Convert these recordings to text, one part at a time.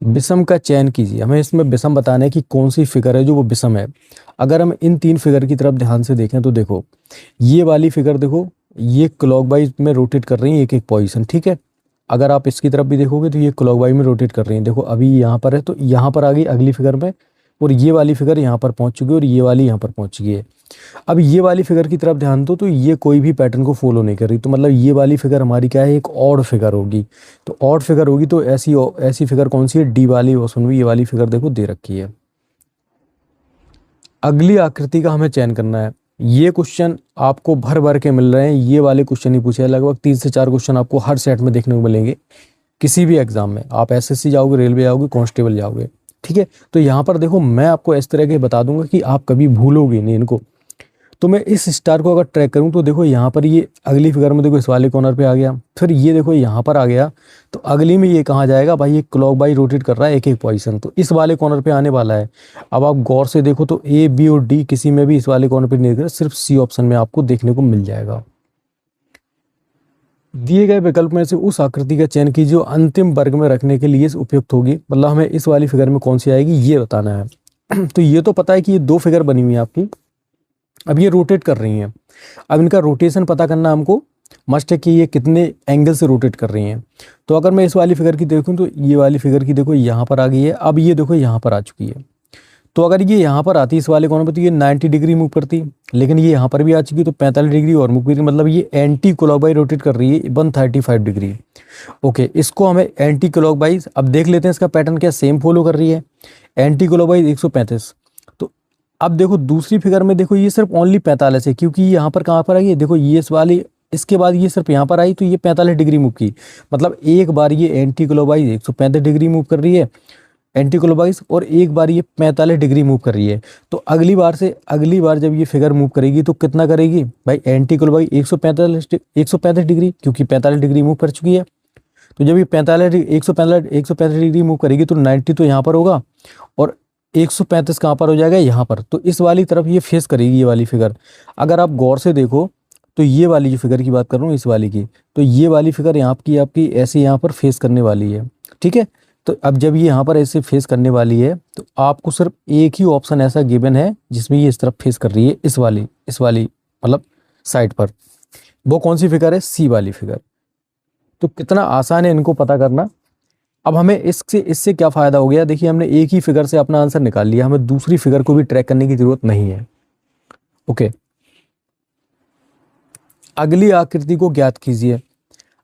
विषम का चयन कीजिए। हमें इसमें विषम बताना है कि कौन सी फिगर है जो वो विषम है। अगर हम इन तीन फिगर की तरफ ध्यान से देखें तो देखो, ये वाली फिगर देखो, ये क्लॉकवाइज में रोटेट कर रही है एक एक पोजीशन, ठीक है। अगर आप इसकी तरफ भी देखोगे तो ये क्लॉकवाइज में रोटेट कर रही है। देखो अभी यहाँ पर है तो यहाँ पर आ गई अगली फिगर में, और ये वाली फिगर यहाँ पर पहुँच चुकी है और ये वाली यहाँ पर पहुँच चुकी है। अब ये वाली फिगर की तरफ ध्यान दो तो ये कोई भी पैटर्न को फॉलो नहीं कर रही, तो मतलब ये वाली फिगर हमारी क्या है, एक ऑड फिगर होगी। तो ऑड फिगर होगी तो ऐसी ऐसी फिगर कौन सी है, डी वाली। और सुनो ये वाली फिगर देखो दे रखी है। अगली आकृति का हमें चयन करना है। ये क्वेश्चन आपको भर भर के मिल रहे हैं, ये वाले क्वेश्चन ही पूछे हैं। लगभग 3 से 4 क्वेश्चन आपको हर सेट में देखने को मिलेंगे किसी भी एग्जाम में। आप एसएससी जाओगे, रेलवे जाओगे, कांस्टेबल जाओगे, ठीक है। तो यहाँ पर देखो मैं आपको इस तरह के बता दूंगा कि आप कभी भूलोगे नहीं इनको। तो मैं इस स्टार को अगर ट्रैक करूं तो देखो यहाँ पर ये अगली फिगर में देखो इस वाले कॉर्नर पे आ गया, फिर ये देखो यहाँ पर आ गया, तो अगली में ये कहाँ जाएगा भाई, ये क्लॉक बाई रोटेट कर रहा है एक एक पोजीशन, तो इस वाले कॉर्नर पे आने वाला है। अब आप गौर से देखो तो ए बी और डी किसी में भी इस वाले कॉर्नर पे नहीं दिख रहा, सिर्फ सी ऑप्शन में आपको देखने को मिल जाएगा। दिए गए विकल्प में से उस आकृति का चयन कीजिए जो अंतिम वर्ग में रखने के लिए उपयुक्त होगी। मतलब हमें इस वाली फिगर में कौन सी आएगी ये बताना है। तो ये तो पता है कि ये दो फिगर बनी हुई है आपकी, अब ये रोटेट कर रही हैं। अब इनका रोटेशन पता करना हमको मस्ट है कि ये कितने एंगल से रोटेट कर रही हैं। तो अगर मैं इस वाली फिगर की देखूं तो ये वाली फिगर की देखो यहाँ पर आ गई है, अब ये देखो यहाँ पर आ चुकी है। तो अगर ये यहाँ पर आती इस वाले कोण पे तो ये 90 डिग्री मूव करती, लेकिन ये यहाँ पर भी आ चुकी तो 45 डिग्री और मूव करी, मतलब ये एंटी क्लॉकवाइज रोटेट कर रही है 135 डिग्री। ओके, इसको हमें एंटी क्लॉकवाइज, अब देख लेते हैं इसका पैटर्न क्या सेम फॉलो कर रही है। Anti clockwise 135। तो अब देखो दूसरी फिगर में देखो ये सिर्फ ओनली 45 है, क्योंकि यहाँ पर कहाँ पर आई, देखो ये इस वाली, इसके बाद ये सिर्फ यहाँ पर आई तो ये 45 डिग्री मूव की, मतलब एक बार ये एंटी क्लॉकवाइज 135 डिग्री मूव कर रही है एंटी क्लॉकवाइज, और एक बार ये 45 डिग्री मूव कर रही है। तो अगली बार जब ये फिगर मूव करेगी तो कितना करेगी भाई, एंटी क्लॉकवाइज 135 डिग्री, क्योंकि 45 डिग्री मूव कर चुकी है। तो जब ये 135 डिग्री मूव करेगी तो 90 तो यहाँ पर होगा और 135 कहाँ पर हो जाएगा, यहाँ पर। तो इस वाली तरफ ये फेस करेगी ये वाली फिगर। अगर आप गौर से देखो तो ये वाली जो फिगर की बात कर रहा हूँ इस वाली की, तो ये वाली फिगर यहाँ की आपकी ऐसे यहाँ पर फेस करने वाली है, ठीक है। तो अब जब ये यहाँ पर ऐसे फेस करने वाली है तो आपको सिर्फ एक ही ऑप्शन ऐसा गिवन है जिसमें ये इस तरफ फेस कर रही है, इस वाली मतलब साइड पर। वो कौन सी फिगर है, सी वाली फिगर। तो कितना आसान है इनको पता करना। अब हमें इससे क्या फायदा हो गया, देखिए हमने एक ही फिगर से अपना आंसर निकाल लिया, हमें दूसरी फिगर को भी ट्रैक करने की जरूरत नहीं है। ओके, अगली आकृति को ज्ञात कीजिए।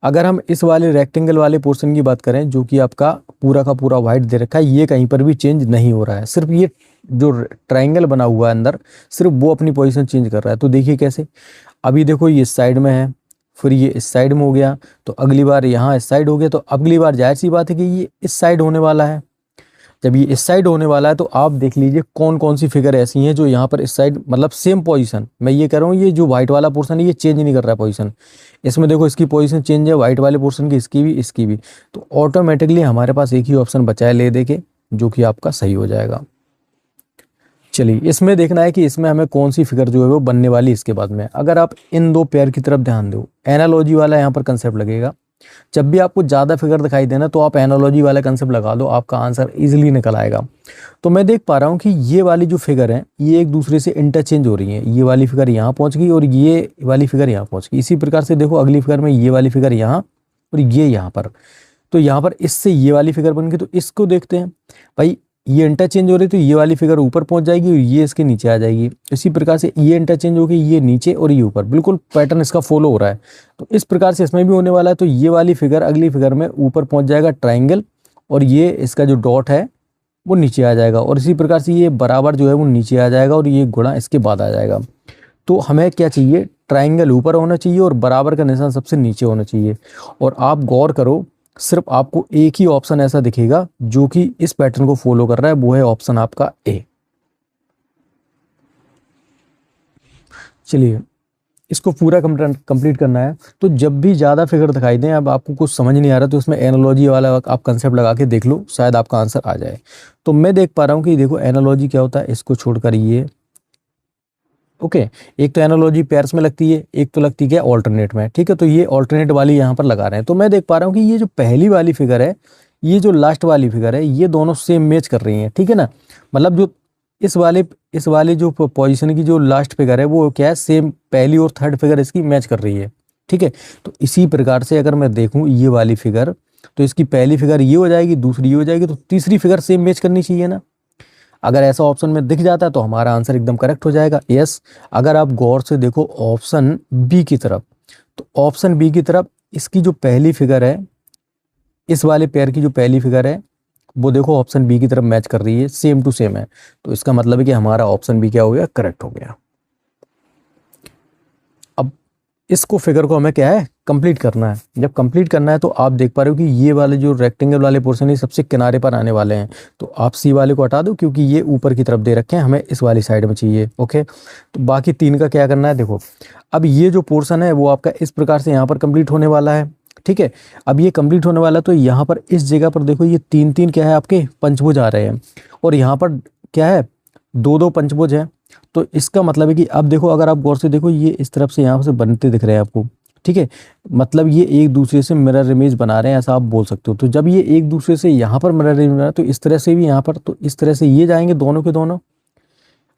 अगर हम इस वाले रेक्टेंगल वाले पोर्शन की बात करें जो कि आपका पूरा का पूरा व्हाइट दे रखा है, ये कहीं पर भी चेंज नहीं हो रहा है, सिर्फ ये जो ट्रायंगल बना हुआ है अंदर सिर्फ वो अपनी पोजीशन चेंज कर रहा है। तो देखिए कैसे, अभी देखो ये इस साइड में है, फिर ये इस साइड में हो गया, तो अगली बार यहाँ इस साइड हो गया, तो अगली बार जाहिर सी बात है कि ये इस साइड होने वाला है। जब ये इस साइड होने वाला है तो आप देख लीजिए कौन कौन सी फिगर ऐसी हैं जो यहाँ पर इस साइड, मतलब सेम पोजीशन, मैं ये कह रहा हूँ ये जो व्हाइट वाला पोर्शन है ये चेंज नहीं कर रहा है पोजीशन। इसमें देखो इसकी पोजीशन चेंज है व्हाइट वाले पोर्शन की, इसकी भी। तो ऑटोमेटिकली हमारे पास एक ही ऑप्शन बचा है ले दे के, जो कि आपका सही हो जाएगा। चलिए इसमें देखना है कि इसमें हमें कौन सी फिगर जो है वो बनने वाली इसके बाद में। अगर आप इन दो पेयर की तरफ ध्यान दो, एनालॉजी वाला यहाँ पर कंसेप्ट लगेगा। जब भी आपको ज़्यादा फिगर दिखाई देना तो आप एनालॉजी वाला कंसेप्ट लगा दो, आपका आंसर इजीली निकल आएगा। तो मैं देख पा रहा हूँ कि ये वाली जो फिगर है ये एक दूसरे से इंटरचेंज हो रही है, ये वाली फिगर यहाँ पहुँच गई और ये वाली फिगर यहाँ पहुँच गई। इसी प्रकार से देखो अगली फिगर में ये वाली फिगर यहाँ और ये यहाँ पर, तो यहाँ पर इससे ये वाली फिगर बन गई। तो इसको देखते हैं भाई, ये इंटरचेंज हो रही तो ये वाली फिगर ऊपर पहुंच जाएगी और ये इसके नीचे आ जाएगी। इसी प्रकार से ये इंटरचेंज होगी, ये नीचे और ये ऊपर, बिल्कुल पैटर्न इसका फॉलो हो रहा है। तो इस प्रकार से इसमें भी होने वाला है। तो ये वाली फिगर अगली फिगर में ऊपर पहुंच जाएगा ट्राइंगल, और ये इसका जो डॉट है वो नीचे आ जाएगा, और इसी प्रकार से ये बराबर जो है वो नीचे आ जाएगा और ये गुणा इसके बाद आ जाएगा। तो हमें क्या चाहिए, ट्राइंगल ऊपर होना चाहिए और बराबर का निशान सबसे नीचे होना चाहिए। और आप गौर करो, सिर्फ आपको एक ही ऑप्शन ऐसा दिखेगा जो कि इस पैटर्न को फॉलो कर रहा है, वो है ऑप्शन आपका ए। चलिए इसको पूरा कंप्लीट करना है। तो जब भी ज़्यादा फिगर दिखाई दें, अब आपको कुछ समझ नहीं आ रहा तो इसमें एनालॉजी वाला आप कंसेप्ट लगा के देख लो, शायद आपका आंसर आ जाए। तो मैं देख पा रहा हूँ कि देखो एनालॉजी क्या होता है, इसको छोड़कर ये ओके। एक तो एनालॉजी पेयर्स में लगती है, एक तो लगती है ऑल्टरनेट में, ठीक है। तो ये ऑल्टरनेट वाली यहाँ पर लगा रहे हैं। तो मैं देख पा रहा हूँ कि ये जो पहली वाली फिगर है ये जो लास्ट वाली फिगर है ये दोनों सेम मैच कर रही हैं, ठीक है ना। मतलब जो इस वाले जो पोजीशन की जो लास्ट फिगर है वो क्या है, सेम पहली और थर्ड फिगर इसकी मैच कर रही है, ठीक है। तो इसी प्रकार से अगर मैं देखूं ये वाली फिगर, तो इसकी पहली फिगर ये हो जाएगी, दूसरी ये हो जाएगी, तो तीसरी फिगर सेम मैच करनी चाहिए ना। अगर ऐसा ऑप्शन में दिख जाता है तो हमारा आंसर एकदम करेक्ट हो जाएगा, यस। अगर आप गौर से देखो ऑप्शन बी की तरफ, तो ऑप्शन बी की तरफ इसकी जो पहली फिगर है, इस वाले पेयर की जो पहली फिगर है वो देखो ऑप्शन बी की तरफ मैच कर रही है, सेम टू सेम है। तो इसका मतलब है कि हमारा ऑप्शन बी क्या हो गया, करेक्ट हो गया। अब इसको फिगर को हमें क्या है, कंप्लीट करना है। जब कंप्लीट करना है तो आप देख पा रहे हो कि ये वाले जो रेक्टेंगल वाले पोर्शन है सबसे किनारे पर आने वाले हैं, तो आप सी वाले को हटा दो क्योंकि ये ऊपर की तरफ दे रखे हैं, हमें इस वाली साइड में चाहिए, ओके। तो बाकी तीन का क्या करना है, देखो अब ये जो पोर्शन है वो आपका इस प्रकार से यहाँ पर कंप्लीट होने वाला है, ठीक है। अब ये कंप्लीट होने वाला है तो यहाँ पर इस जगह पर देखो ये तीन तीन क्या है आपके पंचभुज आ रहे हैं, और यहाँ पर क्या है, दो दो पंचभुज है। तो इसका मतलब है कि अब देखो अगर आप गौर से देखो ये इस तरफ से यहाँ से बनते दिख रहे हैं आपको, ठीक है। मतलब ये एक दूसरे से मिरर इमेज बना रहे हैं, ऐसा आप बोल सकते हो। तो जब ये एक दूसरे से यहाँ पर मिरर इमेज बना रहे हैं तो इस तरह से भी यहाँ पर, तो इस तरह से ये जाएंगे दोनों के दोनों।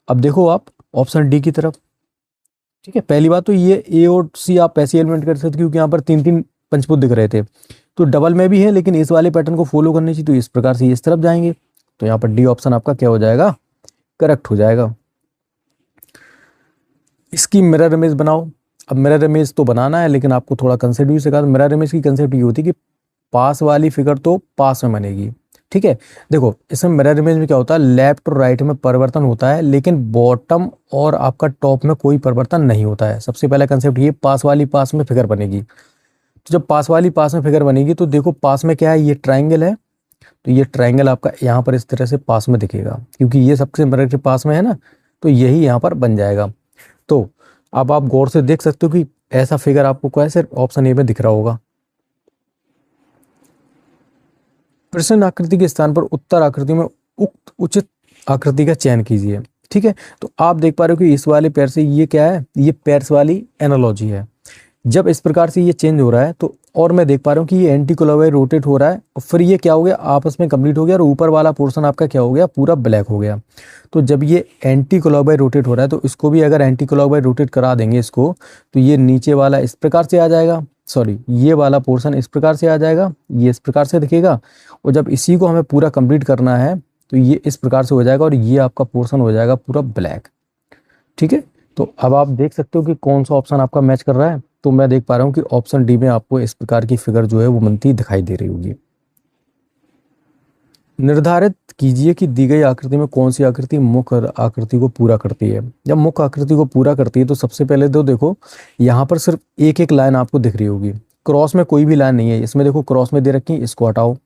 अब देखो आप ऑप्शन डी की तरफ, ठीक है। पहली बात तो ये ए और सी आप ऐसे एलिमेंट कर सकते क्योंकि यहाँ पर तीन तीन पंचभुज दिख रहे थे, तो डबल में भी है लेकिन इस वाले पैटर्न को फॉलो करनी चाहिए, तो इस प्रकार से इस तरफ जाएंगे। तो यहाँ पर डी ऑप्शन आपका क्या हो जाएगा, करेक्ट हो जाएगा। इसकी मिरर इमेज बनाओ। अब मिरर इमेज तो बनाना है लेकिन आपको थोड़ा कंसेप्ट भी सिखा दूं। मिरर इमेज की कंसेप्ट ये होती है कि पास वाली फिगर तो पास में बनेगी, ठीक है। देखो इसमें मिरर इमेज में क्या होता है, लेफ्ट और राइट में परिवर्तन होता है लेकिन बॉटम और आपका टॉप में कोई परिवर्तन नहीं होता है। सबसे पहला कंसेप्ट ये, पास वाली पास में फिगर बनेगी। तो जब पास वाली पास में फिगर बनेगी तो देखो पास में क्या है, ये ट्राइंगल है, तो ये ट्राइंगल आपका यहाँ पर इस तरह से पास में दिखेगा क्योंकि ये सबसे मिरर के पास में है ना, तो यही यहाँ पर बन जाएगा। तो अब आप गौर से देख सकते हो कि ऐसा फिगर आपको कैसे ऑप्शन ए में दिख रहा होगा। प्रश्न आकृति के स्थान पर उत्तर आकृति में उक्त उचित आकृति का चयन कीजिए, ठीक है। तो आप देख पा रहे हो कि इस वाले पैर से ये क्या है, ये पैर्स वाली एनालॉजी है। जब इस प्रकार से ये चेंज हो रहा है तो, और मैं देख पा रहा हूँ कि ये एंटी क्लॉकवाइज रोटेट हो रहा है और फिर ये क्या हो गया, आपस में कंप्लीट हो गया और ऊपर वाला पोर्शन आपका क्या हो गया, पूरा ब्लैक हो गया। तो जब ये एंटी क्लॉकवाइज रोटेट हो रहा है तो इसको भी अगर एंटी क्लॉकवाइज रोटेट करा देंगे इसको, तो ये नीचे वाला इस प्रकार से आ जाएगा, सॉरी ये वाला पोर्शन इस प्रकार से आ जाएगा, ये इस प्रकार से दिखेगा। और जब इसी को हमें पूरा कंप्लीट करना है तो ये इस प्रकार से हो जाएगा और ये आपका पोर्शन हो जाएगा पूरा ब्लैक, ठीक है। तो अब आप देख सकते हो कि कौन सा ऑप्शन आपका मैच कर रहा है। तो मैं देख पा रहा हूँ कि ऑप्शन डी में आपको इस प्रकार की फिगर जो है वो बनती दिखाई दे रही होगी। निर्धारित कीजिए कि दी गई आकृति में कौन सी आकृति मुख्य आकृति को पूरा करती है। जब मुख्य आकृति को पूरा करती है तो सबसे पहले तो देखो यहाँ पर सिर्फ एक एक लाइन आपको दिख रही होगी, क्रॉस में कोई भी लाइन नहीं है। इसमें देखो क्रॉस में दे रखी है, इसको हटाओ।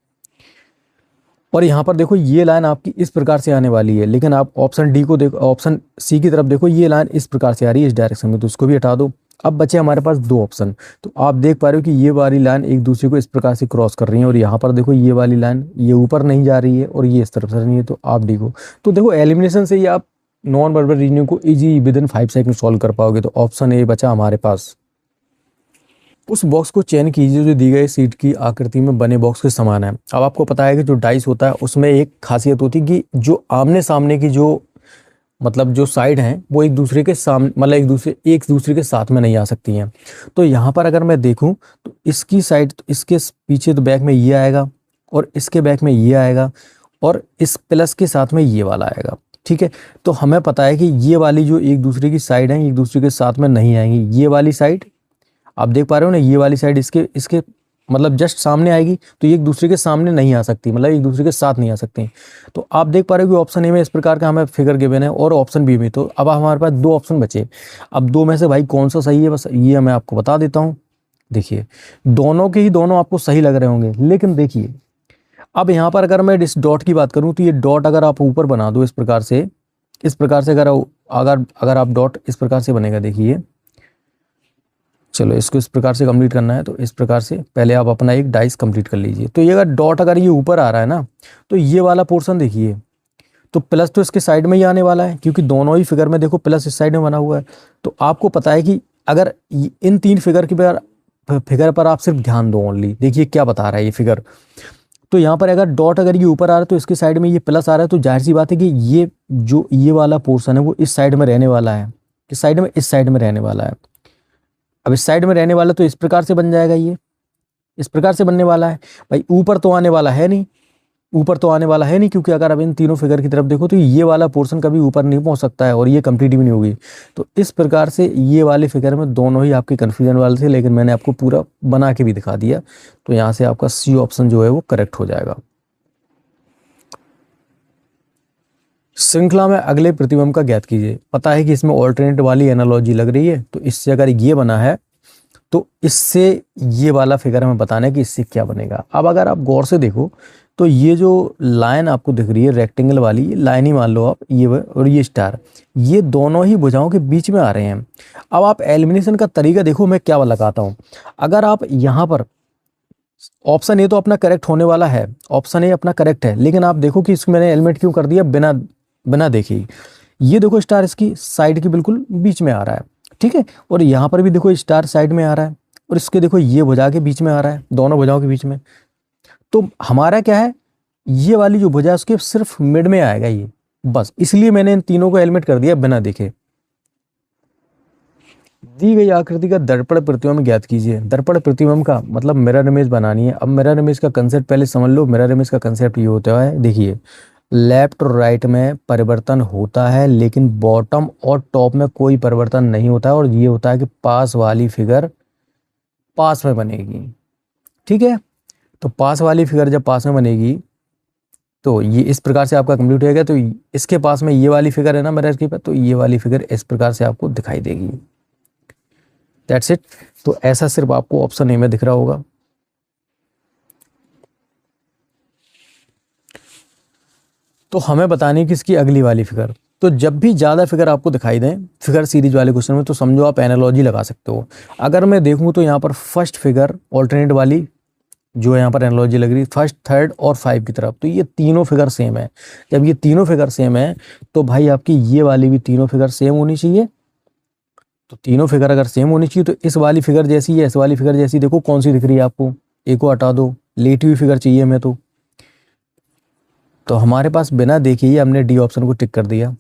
और यहाँ पर देखो ये लाइन आपकी इस प्रकार से आने वाली है, लेकिन आप ऑप्शन डी को देखो, ऑप्शन सी की तरफ देखो, ये लाइन इस प्रकार से आ रही है इस डायरेक्शन में, तो इसको भी हटा दो। अब बचे हमारे पास दो ऑप्शन। तो आप देख पा रहे हो कि ये वाली लाइन एक दूसरे को इस प्रकार से क्रॉस कर रही है और यहाँ पर देखो ये वाली लाइन ये ऊपर नहीं जा रही है और ये इस तरफ से नहीं है। तो आप डी को, तो देखो एलिमिनेशन से ही आप नॉन वर्बल रीजनिंग को easy with in 5 second solve कर पाओगे। तो ऑप्शन ए बचा हमारे पास। उस बॉक्स को चयन कीजिए जो दी गई सीट की आकृति में बने बॉक्स के समान है। अब आपको पता है कि जो डाइस होता है उसमें एक खासियत होती है कि जो आमने सामने की जो मतलब जो साइड हैं वो एक दूसरे के सामने, मतलब एक दूसरे के साथ में नहीं आ सकती हैं। तो यहाँ पर अगर मैं देखूँ तो इसकी साइड, तो इसके पीछे तो बैक में ये आएगा और इसके बैक में ये आएगा और इस प्लस के साथ में ये वाला आएगा, ठीक है। तो हमें पता है कि ये वाली जो एक दूसरे की साइड है एक दूसरे के साथ में नहीं आएंगी। ये वाली साइड आप देख पा रहे हो ना, ये वाली साइड इसके मतलब जस्ट सामने आएगी, तो ये एक दूसरे के सामने नहीं आ सकती, मतलब एक दूसरे के साथ नहीं आ सकती। तो आप देख पा रहे हो कि ऑप्शन ए में इस प्रकार का हमें फिगर गिवन है और ऑप्शन बी में। तो अब हमारे पास दो ऑप्शन बचे। अब दो में से भाई कौन सा सही है, बस ये मैं आपको बता देता हूँ। देखिए दोनों के ही दोनों आपको सही लग रहे होंगे, लेकिन देखिए अब यहाँ पर अगर मैं इस डॉट की बात करूँ तो ये डॉट अगर आप ऊपर बना दो इस प्रकार से अगर आप डॉट इस प्रकार से बनेगा, देखिए चलो इसको इस प्रकार से कंप्लीट करना है। तो इस प्रकार से पहले आप अपना एक डाइस कंप्लीट कर लीजिए। तो ये अगर डॉट अगर ये ऊपर आ रहा है ना, तो ये वाला पोर्शन देखिए, तो प्लस तो इसके साइड में ही आने वाला है क्योंकि दोनों ही फिगर में देखो प्लस इस साइड में बना हुआ है। तो आपको पता है कि अगर इन तीन फिगर पर आप सिर्फ ध्यान दो ओनली, देखिए क्या बता रहा है ये फिगर। तो यहाँ पर अगर डॉट अगर ये ऊपर आ रहा है तो इसके साइड में ये प्लस आ रहा है, तो जाहिर सी बात है कि ये जो ये वाला पोर्शन है वो इस साइड में रहने वाला है। किस साइड में? इस साइड में रहने वाला है। अब इस साइड में रहने वाला तो इस प्रकार से बन जाएगा, ये इस प्रकार से बनने वाला है। भाई ऊपर तो आने वाला है नहीं, ऊपर तो आने वाला है नहीं, क्योंकि अगर आप इन तीनों फिगर की तरफ देखो तो ये वाला पोर्शन कभी ऊपर नहीं पहुंच सकता है और ये कंप्लीट भी नहीं होगी। तो इस प्रकार से ये वाले फिगर में दोनों ही आपके कंफ्यूजन वाले थे, लेकिन मैंने आपको पूरा बना के भी दिखा दिया। तो यहाँ से आपका सी ऑप्शन जो है वो करेक्ट हो जाएगा। श्रृंखला में अगले प्रतिबिंब का ज्ञात कीजिए। पता है कि इसमें ऑल्टरनेट वाली एनालॉजी लग रही है, तो इससे अगर ये बना है तो इससे ये वाला फिगर हमें बताना है कि इससे क्या बनेगा। अब अगर आप गौर से देखो तो ये जो लाइन आपको दिख रही है रेक्टेंगल वाली, ये लाइन ही मान लो आप, ये और ये स्टार, ये दोनों ही भुजाओं के बीच में आ रहे हैं। अब आप एलिमिनेशन का तरीका देखो, मैं क्या लगाता हूँ। अगर आप यहाँ पर ऑप्शन ए तो अपना करेक्ट होने वाला है, ऑप्शन ए अपना करेक्ट है, लेकिन आप देखो कि इसको मैंने एलिमिनेट क्यों कर दिया बिना बिना देखे ही। ये देखो स्टार इसकी साइड के बिल्कुल बीच में आ रहा है, ठीक है, और यहाँ पर भी देखो स्टार साइड में आ रहा है, और इसके देखो ये भुजा के बीच में आ रहा है, दोनों भुजाओं के बीच में। तो हमारा क्या है, ये वाली जो भुजा है उसके सिर्फ मिड में आएगा ये, बस इसलिए मैंने इन तीनों को एलिमिनेट कर दिया बिना देखे। दी गई आकृति का दर्पण प्रतिबिंब ज्ञात कीजिए। दर्पण प्रतिबिंब का मतलब मिरर इमेज बनानी है। अब मिरर इमेज का कंसेप्ट पहले समझ लो। मिरर इमेज का कंसेप्ट ये होता है, देखिए लेफ्ट और राइट में परिवर्तन होता है, लेकिन बॉटम और टॉप में कोई परिवर्तन नहीं होता है, और ये होता है कि पास वाली फिगर पास में बनेगी, ठीक है। तो पास वाली फिगर जब पास में बनेगी तो ये इस प्रकार से आपका कंप्लीट हो गया। तो इसके पास में ये वाली फिगर है ना मिरर के पास, तो ये वाली फिगर इस प्रकार से आपको दिखाई देगी। That's it. तो ऐसा सिर्फ आपको ऑप्शन ए में दिख रहा होगा। तो हमें बतानी है कि इसकी अगली वाली फिगर। तो जब भी ज़्यादा फिगर आपको दिखाई दें फिगर सीरीज वाले क्वेश्चन में, तो समझो आप एनालॉजी लगा सकते हो। अगर मैं देखूं तो यहाँ पर फर्स्ट फिगर ऑल्टरनेट वाली जो यहाँ पर एनालॉजी लग रही है फर्स्ट, थर्ड और 5 की तरफ, तो ये तीनों फिगर सेम है। जब ये तीनों फिगर सेम है तो भाई आपकी ये वाली भी तीनों फिगर सेम होनी चाहिए। तो तीनों फिगर अगर सेम होनी चाहिए तो इस वाली फिगर जैसी है, इस वाली फिगर जैसी, देखो कौन सी दिख रही है आपको, एक को हटा दो, लेटी हुई फिगर चाहिए हमें। तो हमारे पास बिना देखे ही हमने डी ऑप्शन को टिक कर दिया।